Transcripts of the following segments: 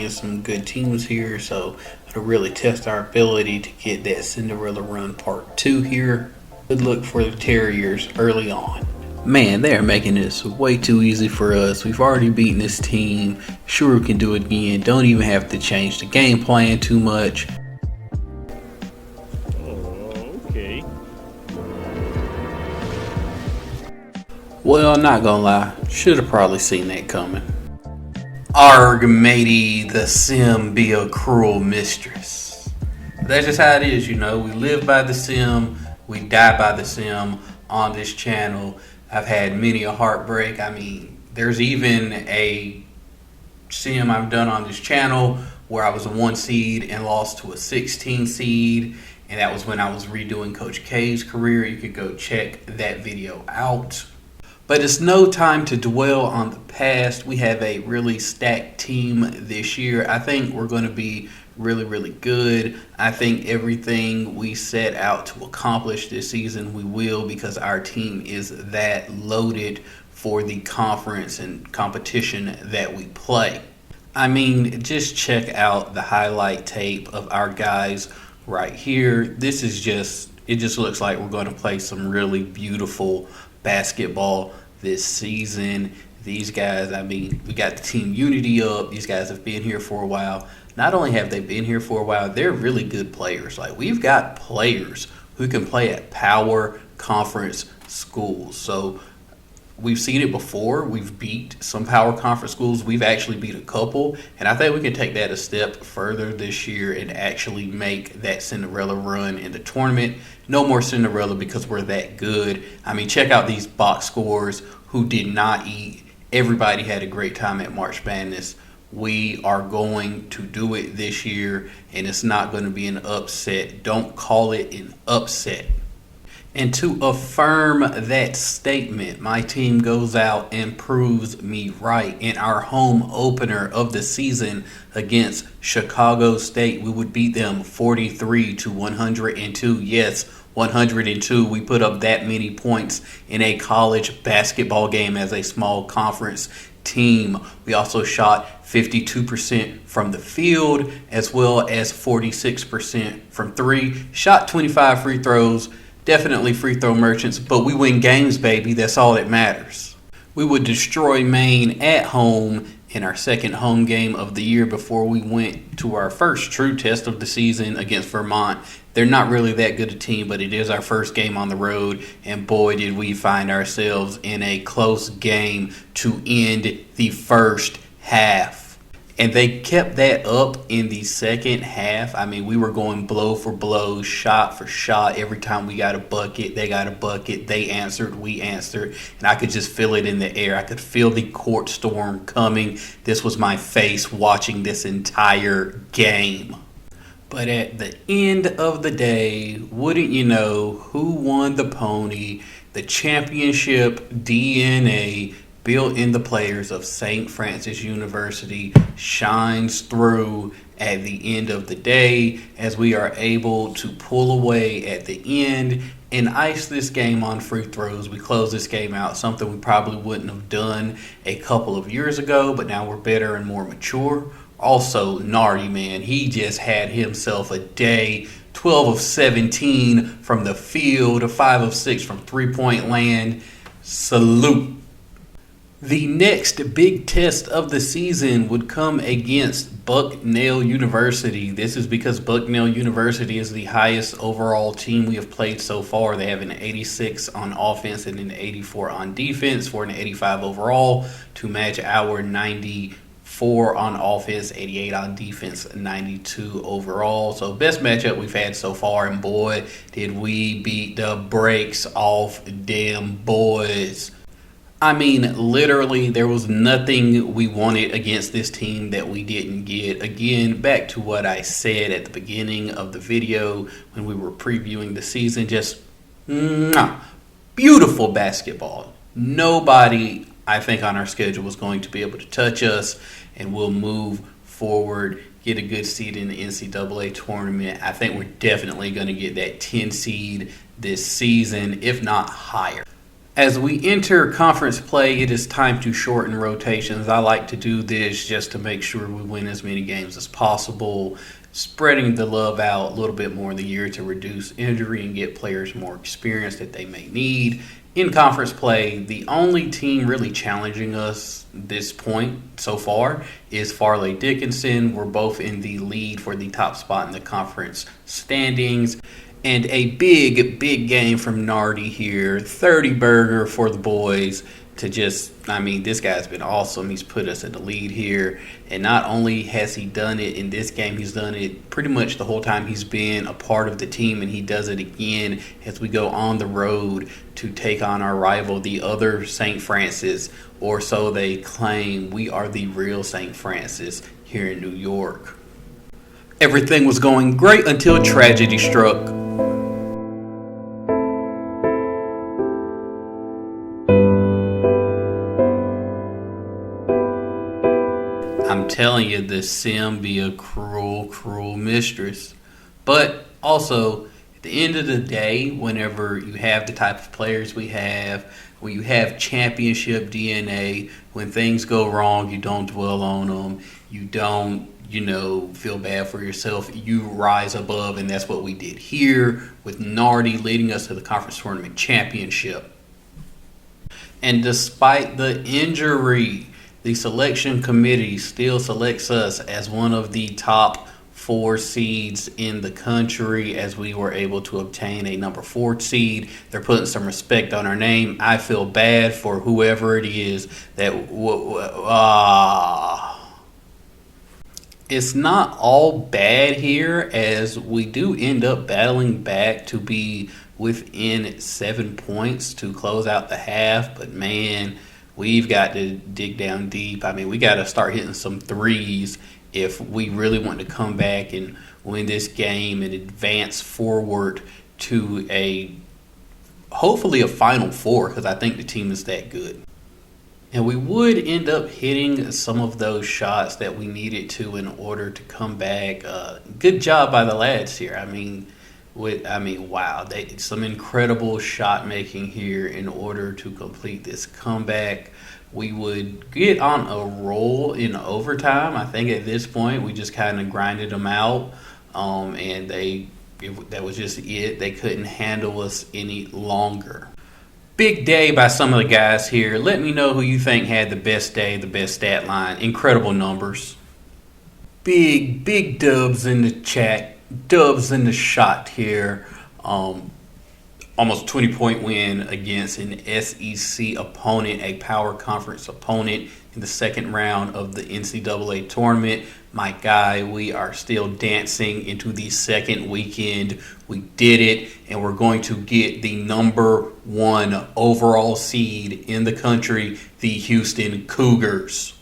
against some good teams here, so it'll really test our ability to get that Cinderella Run Part 2 here. Good look for the Terriers early on. Man, they're making this way too easy for us. We've already beaten this team. Sure, we can do it again. Don't even have to change the game plan too much. Okay. Well, not gonna lie, should have probably seen that coming. Arg, matey, the sim be a cruel mistress. That's just how it is, you know. We live by the sim, we die by the sim on this channel. I've had many a heartbreak. I mean, there's even a sim I've done on this channel where I was a 1 seed and lost to a 16 seed. And that was when I was redoing Coach K's career. You could go check that video out. But it's no time to dwell on the past. We have a really stacked team this year. I think we're going to be really good. I think everything we set out to accomplish this season, we will, because our team is that loaded for the conference and competition that we play. I mean, just check out the highlight tape of our guys right here. This is it just looks like we're going to play some really beautiful basketball this season. These guys, I mean, we got the team unity up. These guys have been here for a while. Not only have they been here for a while, they're really good players. Like, we've got players who can play at power conference schools. So we've seen it before. We've beat some power conference schools. We've actually beat a couple. And I think we can take that a step further this year and actually make that Cinderella run in the tournament. No more Cinderella because we're that good. I mean, check out these box scores. Who did not eat? Everybody had a great time at March Madness. We are going to do it this year, and it's not going to be an upset. Don't call it an upset. And to affirm that statement, my team goes out and proves me right. In our home opener of the season against Chicago State, we would beat them 43-102. Yes, 102. We put up that many points in a college basketball game as a small conference team. We also shot 52% from the field as well as 46% from three. Shot 25 free throws. Definitely free throw merchants, but we win games, baby. That's all that matters. We would destroy Maine at home in our second home game of the year before we went to our first true test of the season against Vermont. They're not really that good a team, but it is our first game on the road, and boy, did we find ourselves in a close game to end the first half. And they kept that up in the second half. I mean, we were going blow for blow, shot for shot. Every time we got a bucket, they got a bucket. They answered, we answered. And I could just feel it in the air. I could feel the court storm coming. This was my face watching this entire game. But at the end of the day, wouldn't you know, who won the pony? The championship DNA built in the players of St. Francis University shines through at the end of the day as we are able to pull away at the end and ice this game on free throws. We close this game out, something we probably wouldn't have done a couple of years ago, but now we're better and more mature. Also, Nardi, man, he just had himself a day. 12 of 17 from the field, 5 of 6 from three-point land. Salute. The next big test of the season would come against Bucknell University. This is because Bucknell University is the highest overall team we have played so far. They have an 86 on offense and an 84 on defense for an 85 overall to match our 94 on offense, 88 on defense, 92 overall. So best matchup we've had so far, and boy, did we beat the brakes off them boys. I mean, literally, there was nothing we wanted against this team that we didn't get. Again, back to what I said at the beginning of the video when we were previewing the season, just beautiful basketball. Nobody, I think, on our schedule was going to be able to touch us, and we'll move forward, get a good seed in the NCAA tournament. I think we're definitely going to get that 10 seed this season, if not higher. As we enter conference play, it is time to shorten rotations. I like to do this just to make sure we win as many games as possible, spreading the love out a little bit more in the year to reduce injury and get players more experience that they may need. In conference play, the only team really challenging us this point so far is Farley Dickinson. We're both in the lead for the top spot in the conference standings. And a big game from Nardi here. 30 burger for the boys to this guy's been awesome. He's put us in the lead here. And not only has he done it in this game, he's done it pretty much the whole time he's been a part of the team. And he does it again as we go on the road to take on our rival, the other St. Francis, or so they claim. We are the real St. Francis here in New York. Everything was going great until tragedy struck. I'm telling you, the sim be a cruel mistress. But also, at the end of the day, whenever you have the type of players we have, when you have championship DNA, when things go wrong, you don't dwell on them. You don't, feel bad for yourself. You rise above, and that's what we did here with Nardi leading us to the conference tournament championship. And despite the injury, the selection committee still selects us as one of the top 4 seeds in the country, as we were able to obtain a number 4 seed. They're putting some respect on our name. I feel bad for whoever it is that it's not all bad here, as we do end up battling back to be within 7 points to close out the half. But man, we've got to dig down deep. We got to start hitting some threes if we really want to come back and win this game and advance forward to hopefully a Final Four, because I think the team is that good. And we would end up hitting some of those shots that we needed to in order to come back. Good job by the lads here. Wow, some incredible shot making here in order to complete this comeback. We would get on a roll in overtime. I think at this point we just kind of grinded them out, and that was just it. They couldn't handle us any longer. Big day by some of the guys here. Let me know who you think had the best day, the best stat line. Incredible numbers. Big dubs in the chat. Dubs in the shot here. Almost 20-point win against an SEC opponent, a power conference opponent in the second round of the NCAA tournament. My guy, we are still dancing into the second weekend. We did it, and we're going to get the number 1 overall seed in the country, the Houston Cougars.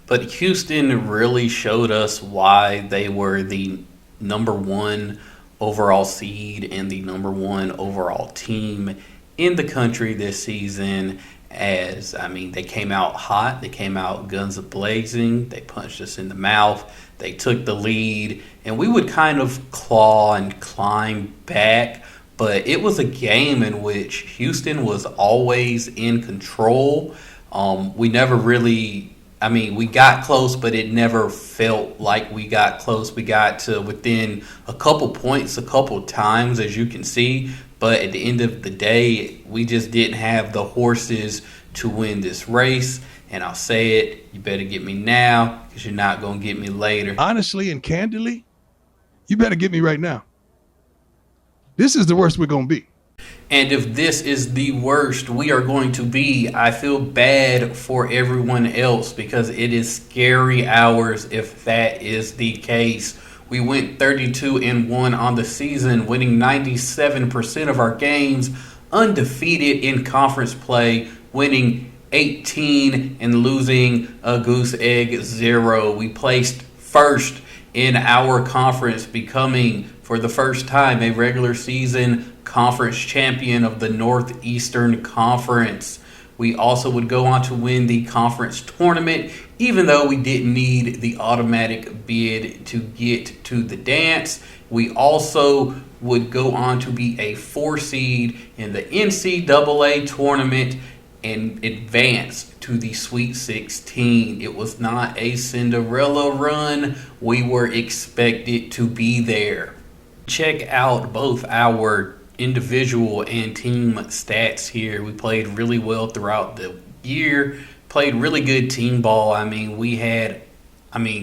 But Houston really showed us why they were the number 1 overall seed and the number 1 overall team in the country this season. They came out hot. They came out guns a-blazing. They punched us in the mouth. They took the lead, and we would kind of claw and climb back. But it was a game in which Houston was always in control. We never really... we got close, but it never felt like we got close. We got to within a couple points a couple times, as you can see. But at the end of the day, we just didn't have the horses to win this race. And I'll say it, you better get me now, because you're not going to get me later. Honestly and candidly, you better get me right now. This is the worst we're going to be. And if this is the worst we are going to be, I feel bad for everyone else, because it is scary hours if that is the case. We went 32-1 on the season, winning 97% of our games, undefeated in conference play, winning 18 and losing a goose egg 0. We placed first in our conference, becoming for the first time a regular season conference champion of the Northeastern Conference. We also would go on to win the conference tournament, even though we didn't need the automatic bid to get to the dance. We also would go on to be a 4 seed in the NCAA tournament and advance to the Sweet 16. It was not a Cinderella run. We were expected to be there. Check out both our individual and team stats here. We played really well throughout the year, played really good team ball.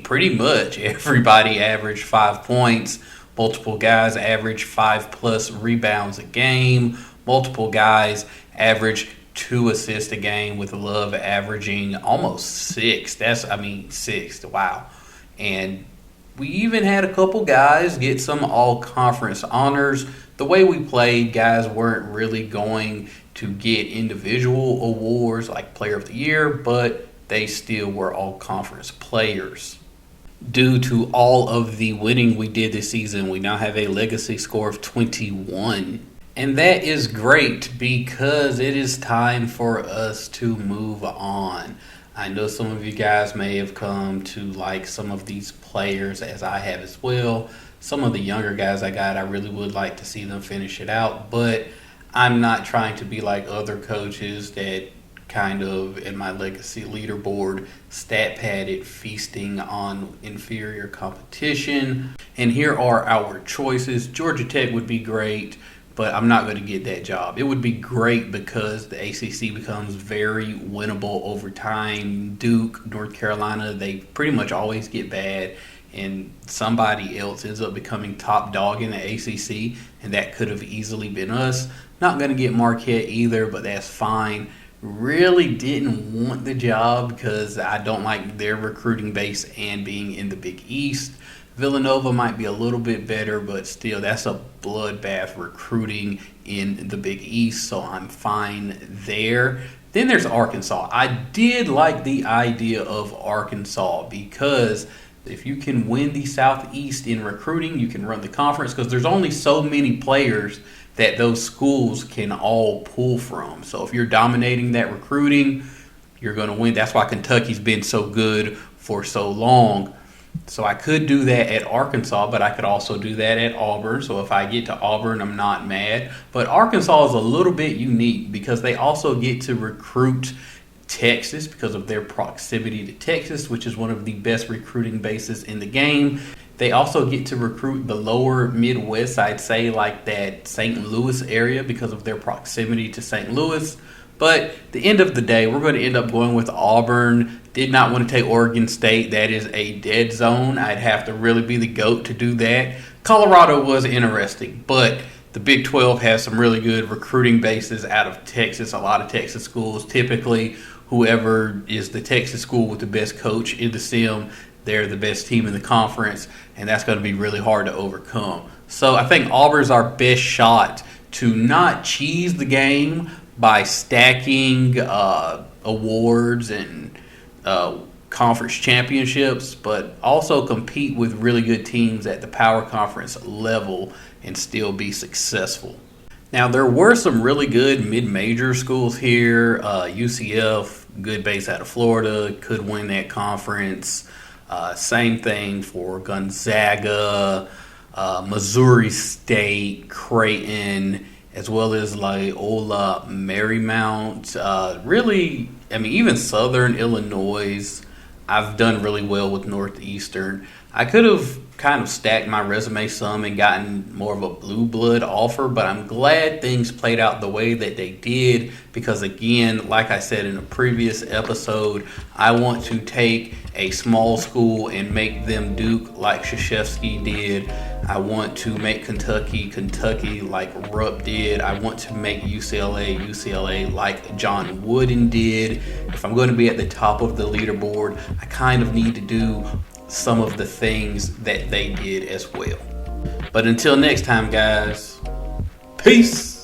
Pretty much everybody averaged 5 points. Multiple guys averaged 5+ rebounds a game. Multiple guys averaged 2 assists a game, with Love averaging almost 6. 6. Wow. And we even had a couple guys get some all-conference honors. The way we played, guys weren't really going to get individual awards like Player of the Year, but they still were all-conference players. Due to all of the winning we did this season, we now have a legacy score of 21. And that is great because it is time for us to move on. I know some of you guys may have come to like some of these players, as I have as well. Some of the younger guys I really would like to see them finish it out, but I'm not trying to be like other coaches that kind of in my legacy leaderboard stat padded, feasting on inferior competition. And here are our choices. Georgia Tech would be great, but I'm not going to get that job. It would be great because the ACC becomes very winnable over time. Duke, North Carolina, they pretty much always get bad, and somebody else ends up becoming top dog in the ACC, and that could have easily been us. Not going to get Marquette either, but that's fine. Really didn't want the job because I don't like their recruiting base and being in the Big East. Villanova might be a little bit better, but still, that's a bloodbath recruiting in the Big East, so I'm fine there. Then there's Arkansas. I did like the idea of Arkansas because if you can win the Southeast in recruiting, you can run the conference because there's only so many players that those schools can all pull from. So if you're dominating that recruiting, you're going to win. That's why Kentucky's been so good for so long. So I could do that at Arkansas, but I could also do that at Auburn. So if I get to Auburn, I'm not mad. But Arkansas is a little bit unique because they also get to recruit Texas because of their proximity to Texas, which is one of the best recruiting bases in the game. They also get to recruit the lower Midwest, I'd say, like that St. Louis area because of their proximity to St. Louis. But at the end of the day, we're going to end up going with Auburn. Did not want to take Oregon State. That is a dead zone. I'd have to really be the GOAT to do that. Colorado was interesting, but the Big 12 has some really good recruiting bases out of Texas. A lot of Texas schools, typically whoever is the Texas school with the best coach in the sim, they're the best team in the conference, and that's going to be really hard to overcome. So I think Auburn's our best shot to not cheese the game by stacking awards and conference championships, but also compete with really good teams at the power conference level and still be successful. Now, there were some really good mid-major schools here. UCF, good base out of Florida, could win that conference. Same thing for Gonzaga, Missouri State, Creighton, as well as Loyola Marymount. Even Southern Illinois. I've done really well with Northeastern. I could have kind of stacked my resume some and gotten more of a blue blood offer, but I'm glad things played out the way that they did because, again, like I said in a previous episode, I want to take a small school and make them Duke like Krzyzewski did. I want to make Kentucky like Rupp did. I want to make UCLA like John Wooden did. If I'm going to be at the top of the leaderboard, I kind of need to do some of the things that they did as well. But until next time, guys, peace.